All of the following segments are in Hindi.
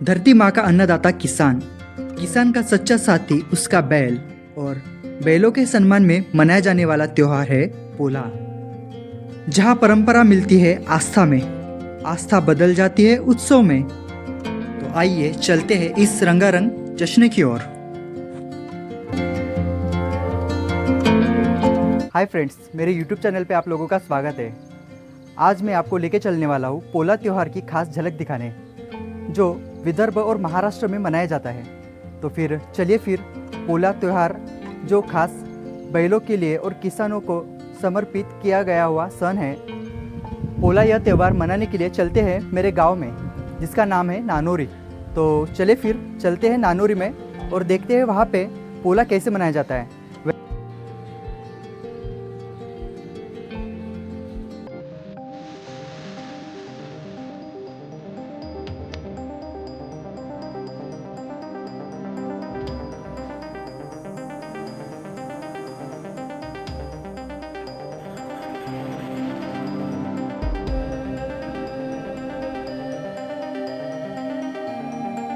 धरती माँ का अन्नदाता किसान, किसान का सच्चा साथी उसका बैल, और बैलों के सम्मान में मनाया जाने वाला त्योहार है पोला। जहाँ परंपरा मिलती है आस्था में, आस्था बदल जाती है उत्सव में। तो आइए चलते हैं इस रंगारंग जश्न की ओर। हाय फ्रेंड्स, मेरे YouTube चैनल पे आप लोगों का स्वागत है। आज मैं आपको लेके चलने वाला हूँ पोला त्योहार की खास झलक दिखाने, जो विदर्भ और महाराष्ट्र में मनाया जाता है। तो फिर चलिए पोला त्योहार, जो खास बैलों के लिए और किसानों को समर्पित किया गया हुआ सन है, पोला यह त्यौहार मनाने के लिए चलते हैं मेरे गांव में, जिसका नाम है नानोरी। तो चले चलते हैं नानोरी में और देखते हैं वहाँ पे पोला कैसे मनाया जाता है।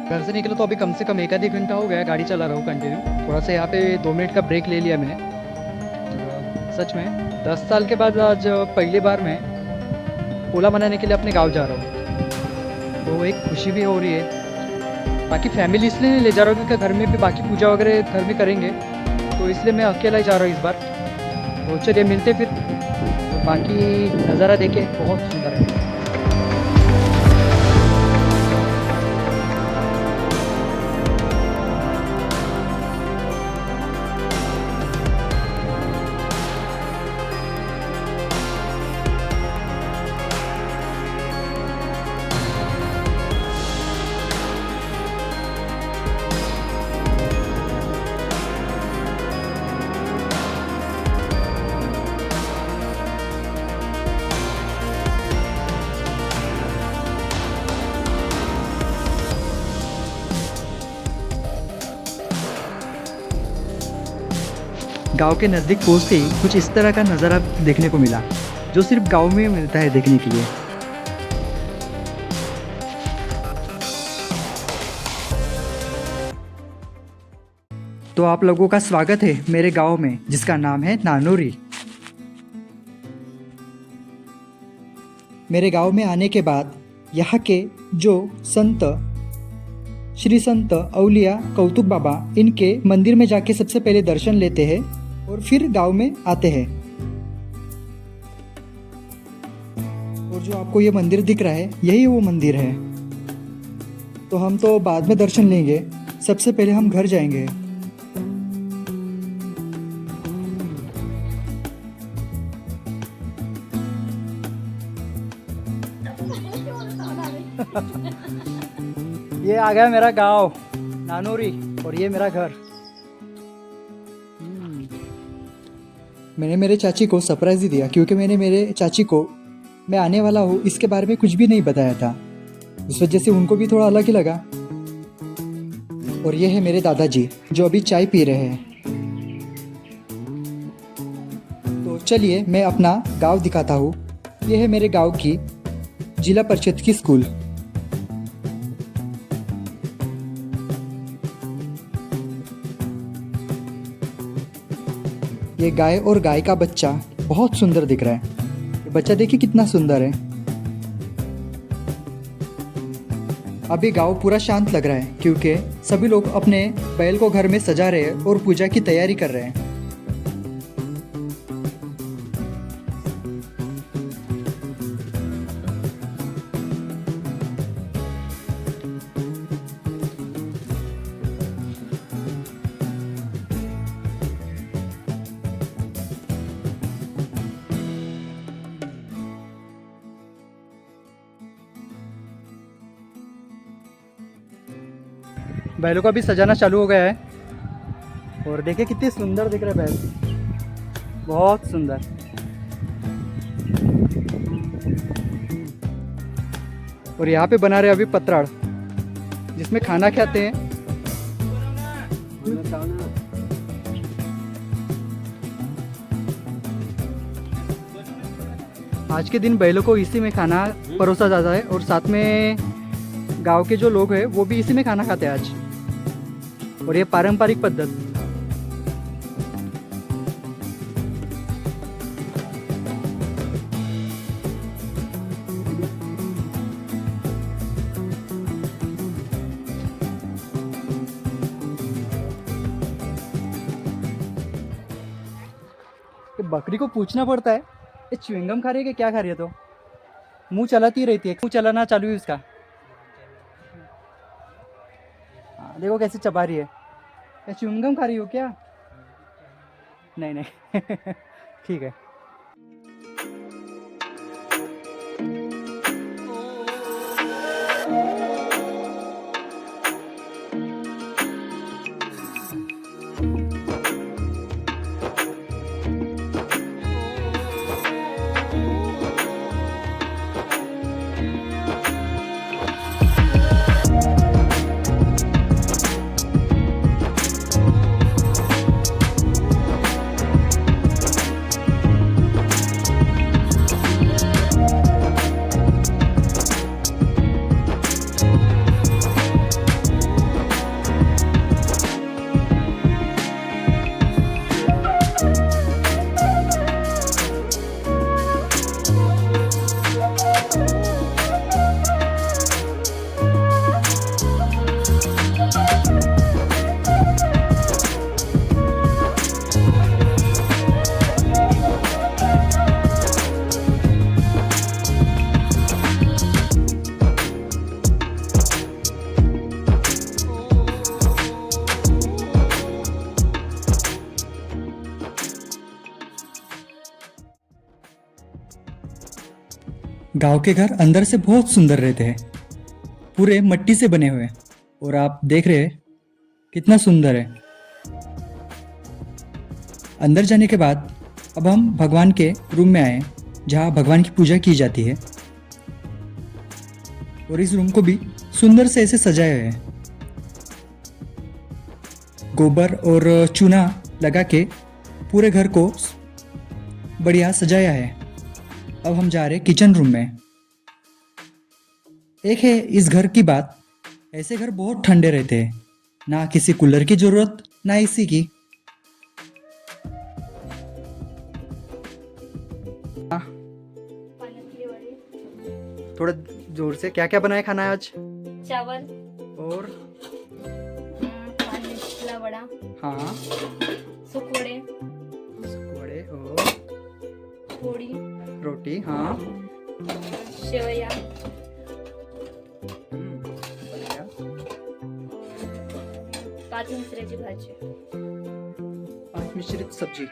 घर से निकला तो अभी कम से कम एक आधे घंटा हो गया, गाड़ी चला रहा हूँ कंटिन्यू। थोड़ा सा यहाँ पे 2 मिनट का ब्रेक ले लिया मैंने। सच में 10 साल के बाद आज पहली बार मैं पोला मनाने के लिए अपने गांव जा रहा हूँ, तो एक खुशी भी हो रही है। बाकी फैमिली इसलिए नहीं ले जा रहा हूँ क्योंकि घर में भी बाकी पूजा वगैरह घर में करेंगे, तो इसलिए मैं अकेला ही जा रहा हूँ इस बार। तो चलिए मिलते फिर। बाकी नज़ारा देखे बहुत सुंदर है। गांव के नज़दीक पहुंचते ही कुछ इस तरह का नज़ारा देखने को मिला, जो सिर्फ गांव में मिलता है देखने के लिए। तो आप लोगों का स्वागत है मेरे गांव में, जिसका नाम है नानोरी। मेरे गांव में आने के बाद यहाँ के जो संत, श्री संत औलिया कौतुक बाबा, इनके मंदिर में जाके सबसे पहले दर्शन लेते हैं और फिर गांव में आते हैं। और जो आपको ये मंदिर दिख रहा है, यही वो मंदिर है। तो हम तो बाद में दर्शन लेंगे, सबसे पहले हम घर जाएंगे। ये आ गया मेरा गांव नानोरी, और ये मेरा घर। मैंने मेरे चाची को सरप्राइज ही दिया, क्योंकि मैंने मेरे चाची को मैं आने वाला हूँ इसके बारे में कुछ भी नहीं बताया था। इस वजह से उनको भी थोड़ा अलग ही लगा। और ये है मेरे दादाजी, जो अभी चाय पी रहे हैं। तो चलिए मैं अपना गांव दिखाता हूँ। ये है मेरे गांव की जिला परिषद की स्कूल। ये गाय और गाय का बच्चा बहुत सुंदर दिख रहा है। ये बच्चा देखिए कितना सुंदर है। अभी गांव पूरा शांत लग रहा है, क्योंकि सभी लोग अपने बैल को घर में सजा रहे हैं और पूजा की तैयारी कर रहे हैं। बैलों का भी सजाना चालू हो गया है, और देखिए कितने सुंदर दिख रहे बैल, बहुत सुंदर। और यहाँ पे बना रहे अभी पत्राड़, जिसमें खाना खाते हैं। आज के दिन बैलों को इसी में खाना परोसा जाता है, और साथ में गांव के जो लोग हैं वो भी इसी में खाना खाते हैं आज, और ये पारंपरिक पद्धत। कि बकरी को पूछना पड़ता है ये च्युइंगम खा रही है कि क्या खा रही है, तो मुंह चलाती रहती है, मुंह चलाना चालू है उसका। हाँ, देखो कैसे चबा रही है। ये च्युइंगम खा रही हो क्या? नहीं नहीं ठीक है। गांव के घर अंदर से बहुत सुंदर रहते हैं, पूरे मिट्टी से बने हुए, और आप देख रहे हैं कितना सुंदर है। अंदर जाने के बाद अब हम भगवान के रूम में आए, जहाँ भगवान की पूजा की जाती है, और इस रूम को भी सुंदर से ऐसे सजाया है। गोबर और चूना लगा के पूरे घर को बढ़िया सजाया है। अब हम जा रहे हैं किचन रूम में। एक है इस घर की बात, ऐसे घर बहुत ठंडे रहते हैं, ना किसी कूलर की जरूरत ना एसी की। थोड़ा जोर से, क्या क्या बनाया खाना आज? चावल और पानीपुरी वड़ा, हाँ, सुकवड़े, वड़े और पोळी, रोटी, हाँ, शेवया, बढ़िया। पाच मिसळ्याची भाजी। 5 मिश्रित सब्जी।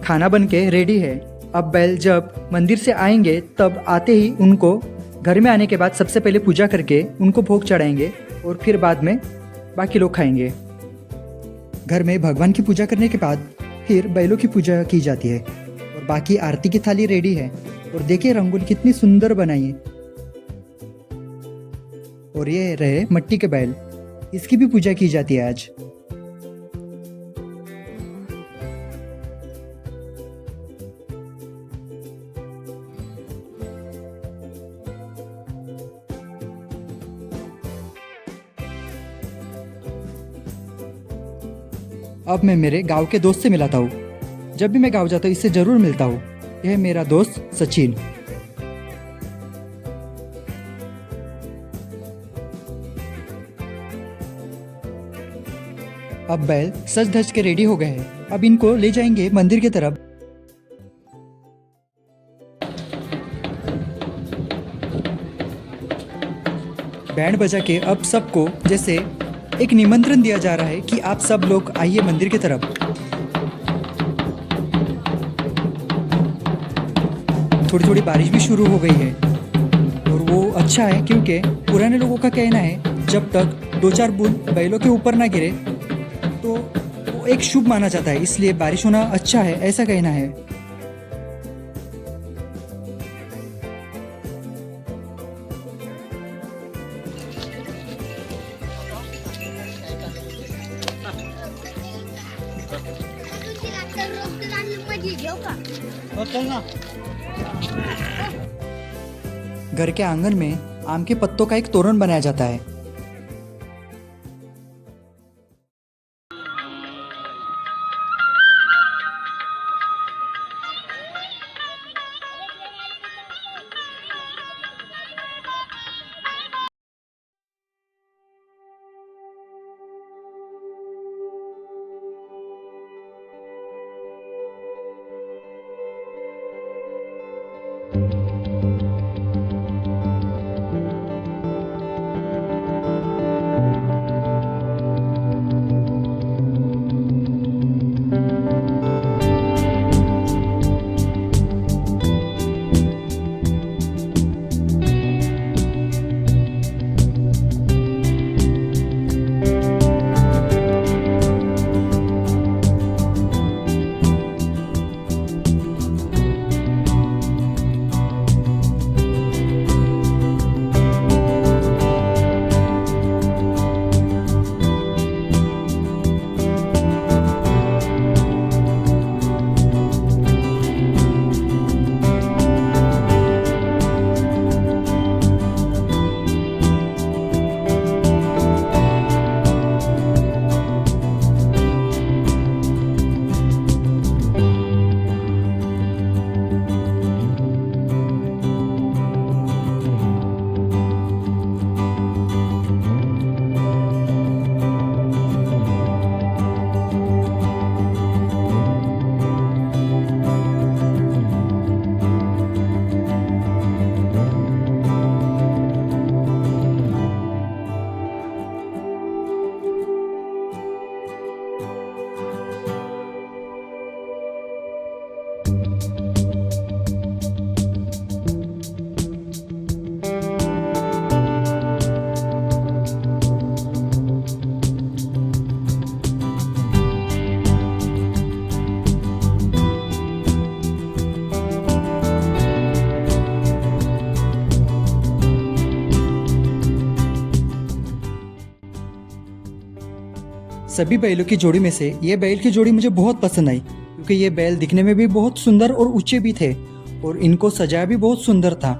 खाना बन के रेडी है। अब बैल जब मंदिर से आएंगे तब आते ही उनको घर में आने के बाद सबसे पहले पूजा करके उनको भोग चढ़ाएंगे, और फिर बाद में बाकी लोग खाएंगे। घर में भगवान की पूजा करने के बाद फिर बैलों की पूजा की जाती है, और बाकी आरती की थाली रेडी है। और देखिए रंगोली कितनी सुंदर बनाई है। और ये रहे मिट्टी के बैल, इसकी भी पूजा की जाती है आज। अब मैं मेरे गांव के दोस्त से मिलाता हूँ। जब भी मैं गांव जाता हूँ इससे जरूर मिलता हूँ। यह है मेरा दोस्त सचिन। अब बैल सज धज के रेडी हो गए हैं। अब इनको ले जाएंगे मंदिर की तरफ। बैंड बजा के अब सबको जैसे एक निमंत्रण दिया जा रहा है कि आप सब लोग आइए मंदिर की तरफ। थोड़ी थोड़ी बारिश भी शुरू हो गई है, और वो अच्छा है क्योंकि पुराने लोगों का कहना है जब तक 2-4 बूंद बैलों के ऊपर ना गिरे तो वो एक शुभ माना जाता है, इसलिए बारिश होना अच्छा है, ऐसा कहना है। घर के आंगन में आम के पत्तों का एक तोरण बनाया जाता है। सभी बैलों की जोड़ी में से ये बैल की जोड़ी मुझे बहुत पसंद आई, क्योंकि ये बैल दिखने में भी बहुत सुंदर और ऊंचे भी थे और इनको सजाया भी बहुत सुंदर था।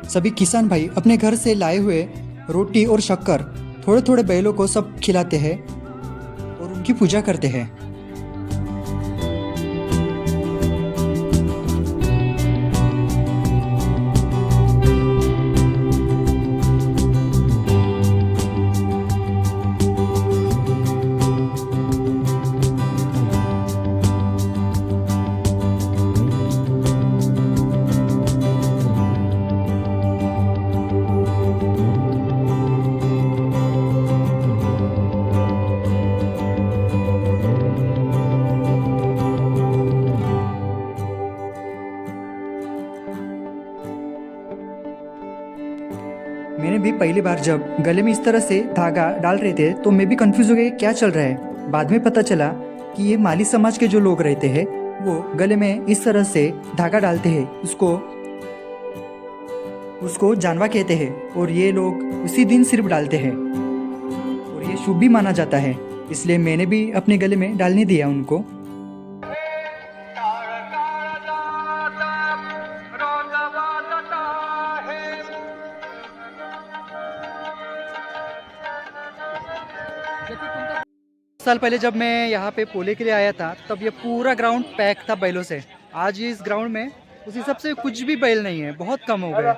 सभी किसान भाई अपने घर से लाए हुए रोटी और शक्कर थोड़े थोड़े बैलों को सब खिलाते हैं और उनकी पूजा करते हैं। मैंने भी पहली बार जब गले में इस तरह से धागा डाल रहे थे तो मैं भी कंफ्यूज हो गया क्या चल रहा है। बाद में पता चला कि ये माली समाज के जो लोग रहते हैं वो गले में इस तरह से धागा डालते हैं, उसको जानवा कहते हैं और ये लोग उसी दिन सिर्फ डालते हैं और ये शुभ भी माना जाता है, इसलिए मैंने भी अपने गले में डालने दिया उनको। साल पहले जब मैं यहाँ पे पोले के लिए आया था तब ये पूरा ग्राउंड पैक था बैलों से। आज इस ग्राउंड में उस हिसाब से कुछ भी बैल नहीं है, बहुत कम हो गए।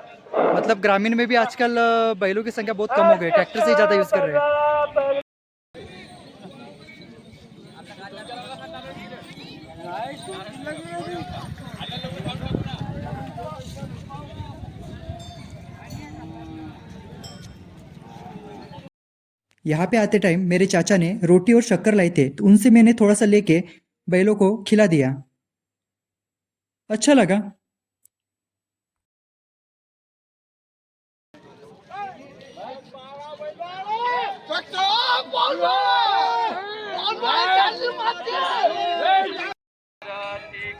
मतलब ग्रामीण में भी आजकल बैलों की संख्या बहुत कम हो गई, ट्रैक्टर से ही ज़्यादा यूज़ कर रहे हैं। यहाँ पे आते टाइम मेरे चाचा ने रोटी और शक्कर लाई थे, तो उनसे मैंने थोड़ा सा लेके बैलों को खिला दिया, अच्छा लगा।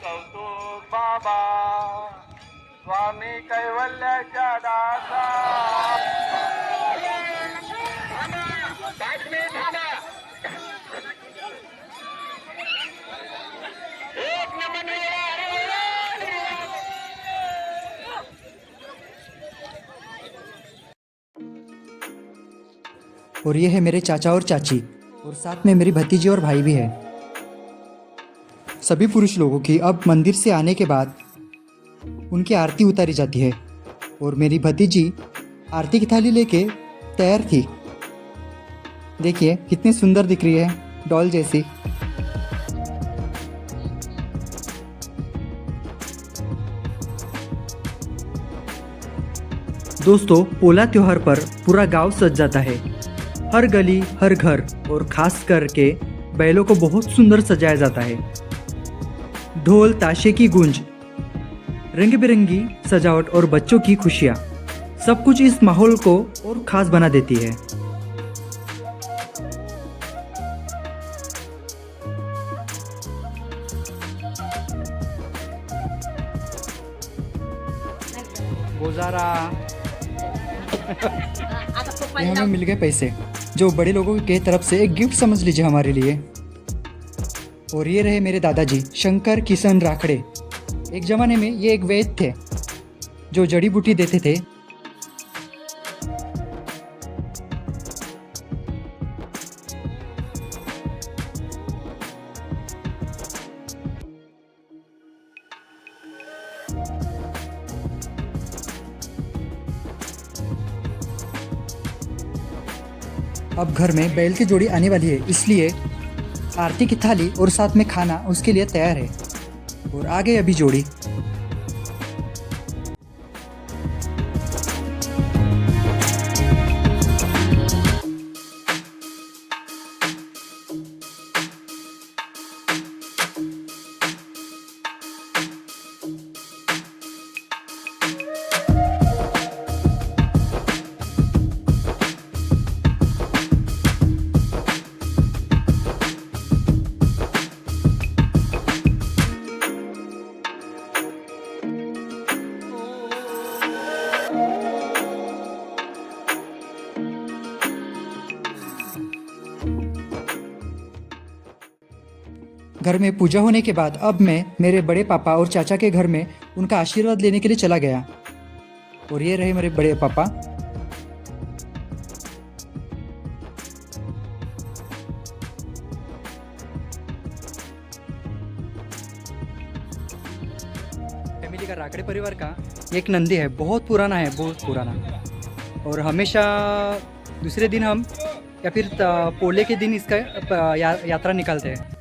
कौतुक बाबा स्वामी कैवल्याच्या दासा एक नमन और ये है मेरे चाचा और चाची, और साथ में मेरी भतीजी और भाई भी है। सभी पुरुष लोगों की अब मंदिर से आने के बाद उनकी आरती उतारी जाती है, और मेरी भतीजी आरती की थाली लेके तैयार थी। देखिए कितनी सुंदर दिख रही है, डॉल जैसी। दोस्तों, पोला त्योहार पर पूरा गांव सज जाता है। हर गली, हर घर और खास करके बैलों को बहुत सुंदर सजाया जाता है। ढोल ताशे की गूंज, रंग बिरंगी सजावट और बच्चों की खुशियाँ, सब कुछ इस माहौल को और खास बना देती है। गुजारा। ये हमें मिल गए पैसे, जो बड़े लोगों के तरफ से एक गिफ्ट समझ लीजिए हमारे लिए। और ये रहे मेरे दादाजी शंकर किशन राखड़े। एक जमाने में ये एक वैद्य थे जो जड़ी बूटी देते थे। अब घर में बैल की जोड़ी आने वाली है, इसलिए आरती की थाली और साथ में खाना उसके लिए तैयार है। और आ गई अभी जोड़ी। घर में पूजा होने के बाद अब मैं मेरे बड़े पापा और चाचा के घर में उनका आशीर्वाद लेने के लिए चला गया। और ये रहे मेरे बड़े पापा। फैमिली का राकड़े परिवार का एक नंदी है, बहुत पुराना है, बहुत पुराना। और हमेशा दूसरे दिन हम या फिर पोले के दिन इसका यात्रा निकालते हैं।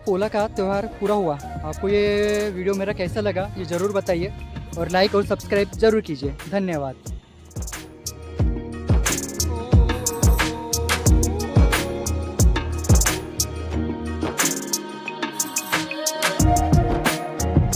पोला का त्यौहार पूरा हुआ। आपको ये वीडियो मेरा कैसा लगा ये ज़रूर बताइए, और लाइक और सब्सक्राइब ज़रूर कीजिए। धन्यवाद।